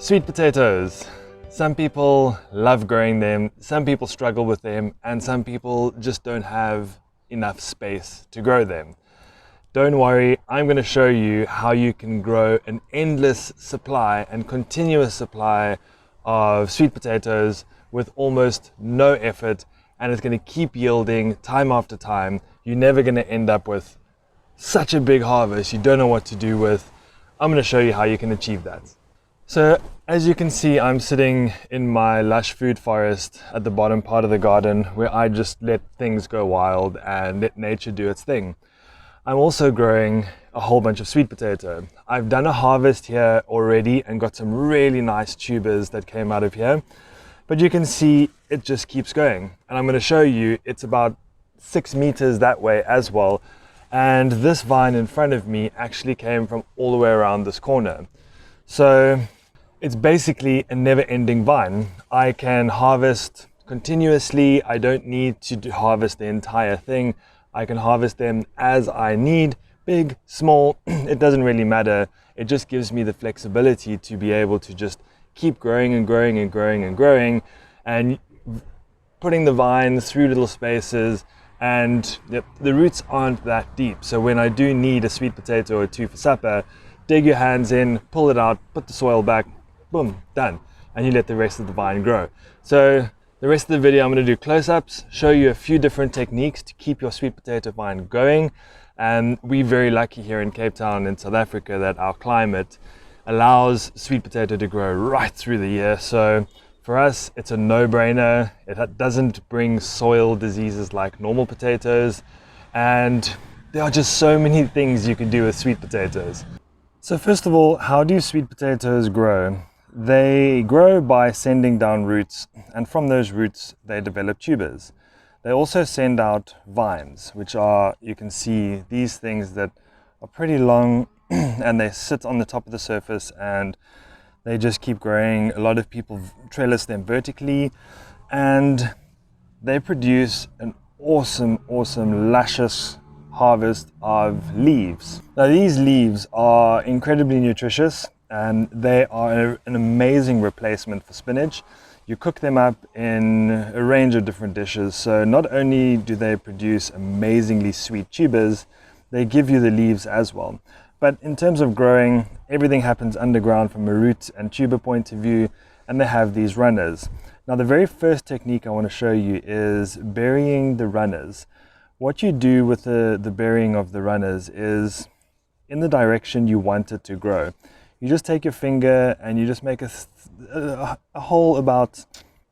Sweet potatoes. Some people love growing them, some people struggle with them, and some people just don't have enough space to grow them. Don't worry, I'm going to show you how you can grow an endless supply and continuous supply of sweet potatoes with almost no effort, and it's going to keep yielding time after time. You're never going to end up with such a big harvest you don't know what to do with. I'm going to show you how you can achieve that. So as you can see, I'm sitting in my lush food forest at the bottom part of the garden where I just let things go wild and let nature do its thing. I'm also growing a whole bunch of sweet potato. I've done a harvest here already and got some really nice tubers that came out of here. But you can see it just keeps going. And I'm going to show you it's about 6 meters that way as well. And this vine in front of me actually came from all the way around this corner. So it's basically a never-ending vine. I can harvest continuously. I don't need to harvest the entire thing. I can harvest them as I need, big, small, it doesn't really matter. It just gives me the flexibility to be able to just keep growing and growing and growing and growing and putting the vines through little spaces, and the roots aren't that deep. So when I do need a sweet potato or two for supper, dig your hands in, pull it out, put the soil back, boom, done. And you let the rest of the vine grow. So the rest of the video, I'm going to do close-ups, show you a few different techniques to keep your sweet potato vine going. And we're very lucky here in Cape Town in South Africa that our climate allows sweet potato to grow right through the year. So for us, it's a no-brainer. It doesn't bring soil diseases like normal potatoes. And there are just so many things you can do with sweet potatoes. So first of all, how do sweet potatoes grow? They grow by sending down roots, and from those roots they develop tubers. They also send out vines, which are, you can see, these things that are pretty long and they sit on the top of the surface and they just keep growing. A lot of people trellis them vertically and they produce an awesome, luscious harvest of leaves. Now these leaves are incredibly nutritious and they are an amazing replacement for spinach. You cook them up in a range of different dishes, so not only do they produce amazingly sweet tubers, they give you the leaves as well. But in terms of growing, everything happens underground from a root and tuber point of view, and they have these runners. Now the very first technique I want to show you is burying the runners. What you do with the burying of the runners is in the direction you want it to grow. You just take your finger and you just make a hole about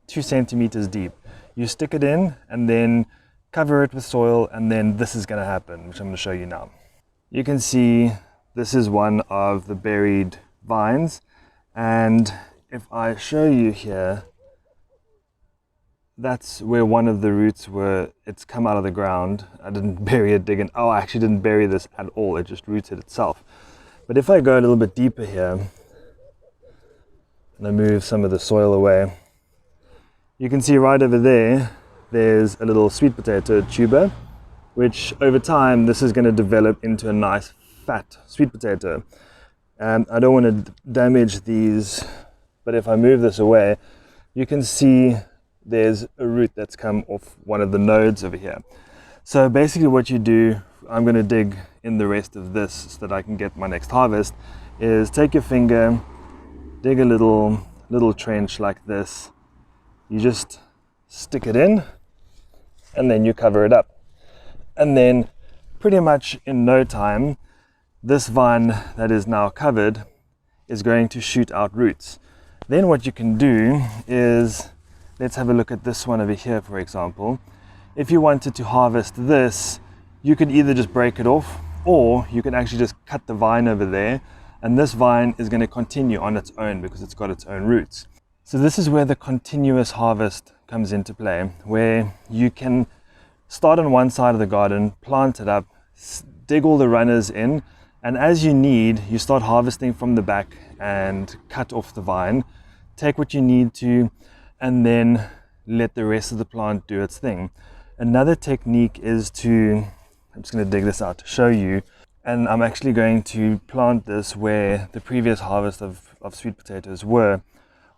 2 centimeters deep. You stick it in and then cover it with soil, and then this is going to happen, which I'm going to show you now. You can see this is one of the buried vines, and if I show you here, that's where one of the roots were. It's come out of the ground. I didn't bury it digging. Oh, I actually didn't bury this at all. It just rooted itself. But if I go a little bit deeper here and I move some of the soil away, you can see right over there, there's a little sweet potato tuber, which over time, this is going to develop into a nice fat sweet potato. And I don't want to damage these, but if I move this away, you can see there's a root that's come off one of the nodes over here. So basically what you do, I'm going to dig in the rest of this so that I can get my next harvest, is take your finger, dig a little trench like this, you just stick it in and then you cover it up. And then pretty much in no time, this vine that is now covered is going to shoot out roots. Then what you can do is, let's have a look at this one over here, for example. If you wanted to harvest this, you could either just break it off, or you can actually just cut the vine over there, and this vine is going to continue on its own because it's got its own roots. So this is where the continuous harvest comes into play, where you can start on one side of the garden, plant it up, dig all the runners in, and as you need, you start harvesting from the back and cut off the vine, take what you need to, and then let the rest of the plant do its thing. Another technique is to, I'm just going to dig this out to show you, and I'm actually going to plant this where the previous harvest of of sweet potatoes were.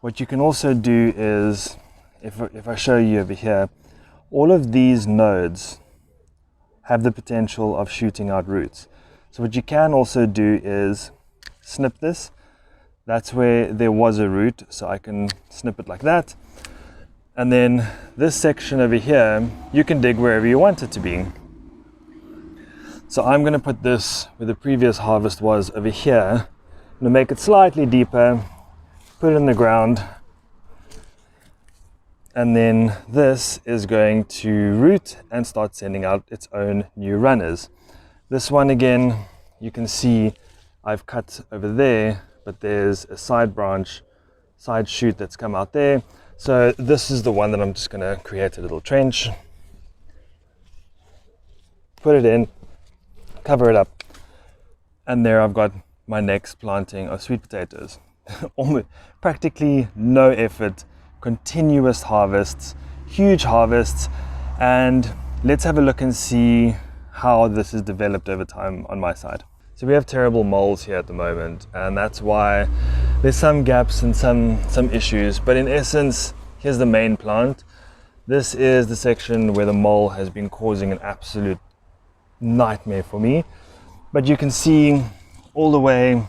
What you can also do is, if I show you over here, all of these nodes have the potential of shooting out roots. So what you can also do is snip this. That's where there was a root, so I can snip it like that. And then this section over here, you can dig wherever you want it to be. So I'm going to put this where the previous harvest was over here. I'm going to make it slightly deeper, put it in the ground, and then this is going to root and start sending out its own new runners. This one again, you can see I've cut over there, but there's a side branch, side shoot that's come out there. So this is the one that I'm just going to create a little trench, put it in, cover it up, and there I've got my next planting of sweet potatoes. Almost practically no effort, continuous harvests, huge harvests. And let's have a look and see how this has developed over time on my side. So we have terrible moles here at the moment, and that's why there's some gaps and some issues, but in essence, here's the main plant. This is the section where the mole has been causing an absolute nightmare for me. But you can see all the way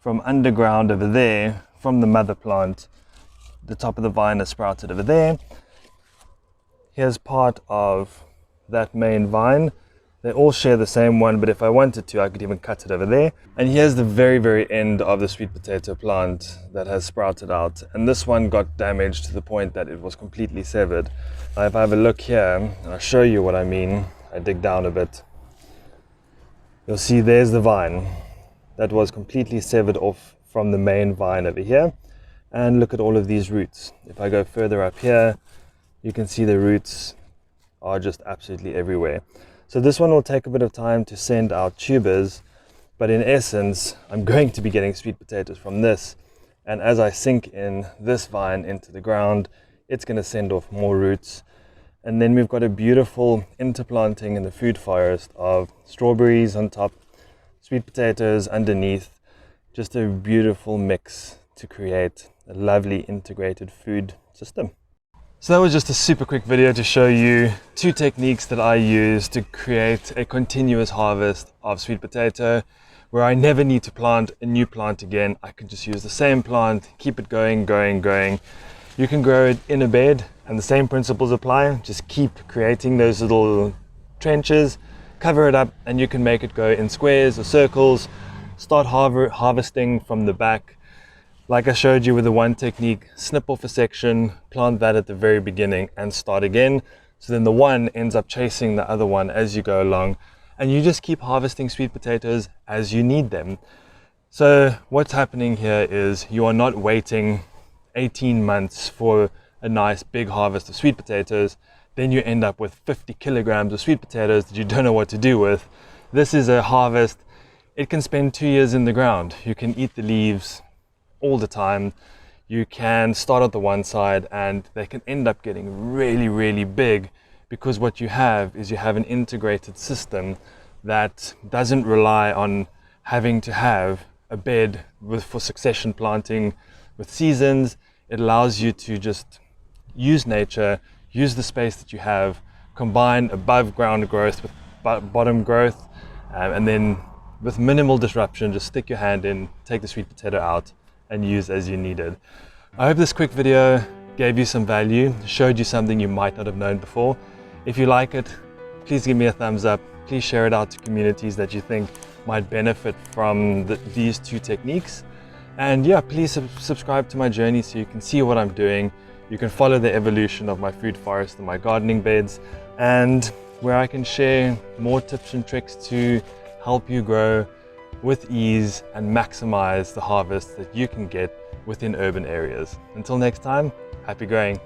from underground over there, from the mother plant, the top of the vine is sprouted over there. Here's part of that main vine. They all share the same one, but if I wanted to, I could even cut it over there. And here's the very, very end of the sweet potato plant that has sprouted out. And this one got damaged to the point that it was completely severed. Now, if I have a look here, I'll show you what I mean. I dig down a bit. You'll see there's the vine that was completely severed off from the main vine over here. And look at all of these roots. If I go further up here, you can see the roots are just absolutely everywhere. So this one will take a bit of time to send out tubers, but in essence, I'm going to be getting sweet potatoes from this. And as I sink in this vine into the ground, it's going to send off more roots. And then we've got a beautiful interplanting in the food forest of strawberries on top, sweet potatoes underneath, just a beautiful mix to create a lovely integrated food system. So that was just a super quick video to show you 2 techniques that I use to create a continuous harvest of sweet potato, where I never need to plant a new plant again. I can just use the same plant, keep it going. You can grow it in a bed and the same principles apply. Just keep creating those little trenches, cover it up, and you can make it go in squares or circles. Start harvesting from the back. Like I showed you with the one technique, snip off a section, plant that at the very beginning and start again. So then the one ends up chasing the other one as you go along, and you just keep harvesting sweet potatoes as you need them. So what's happening here is you are not waiting 18 months for a nice big harvest of sweet potatoes. Then you end up with 50 kilograms of sweet potatoes that you don't know what to do with. This is a harvest. It can spend 2 years in the ground. You can eat the leaves all the time. You can start at the one side and they can end up getting really, really big, because what you have is you have an integrated system that doesn't rely on having to have a bed for succession planting with seasons. It allows you to just use nature, use the space that you have, combine above ground growth with bottom growth, and then with minimal disruption, just stick your hand in, take the sweet potato out, and use as you needed. I hope this quick video gave you some value, showed you something you might not have known before. If you like it, please give me a thumbs up. Please share it out to communities that you think might benefit from these 2 techniques. And yeah, please subscribe to my journey so you can see what I'm doing. You can follow the evolution of my food forest and my gardening beds, and where I can share more tips and tricks to help you grow with ease and maximize the harvest that you can get within urban areas. Until next time, happy growing.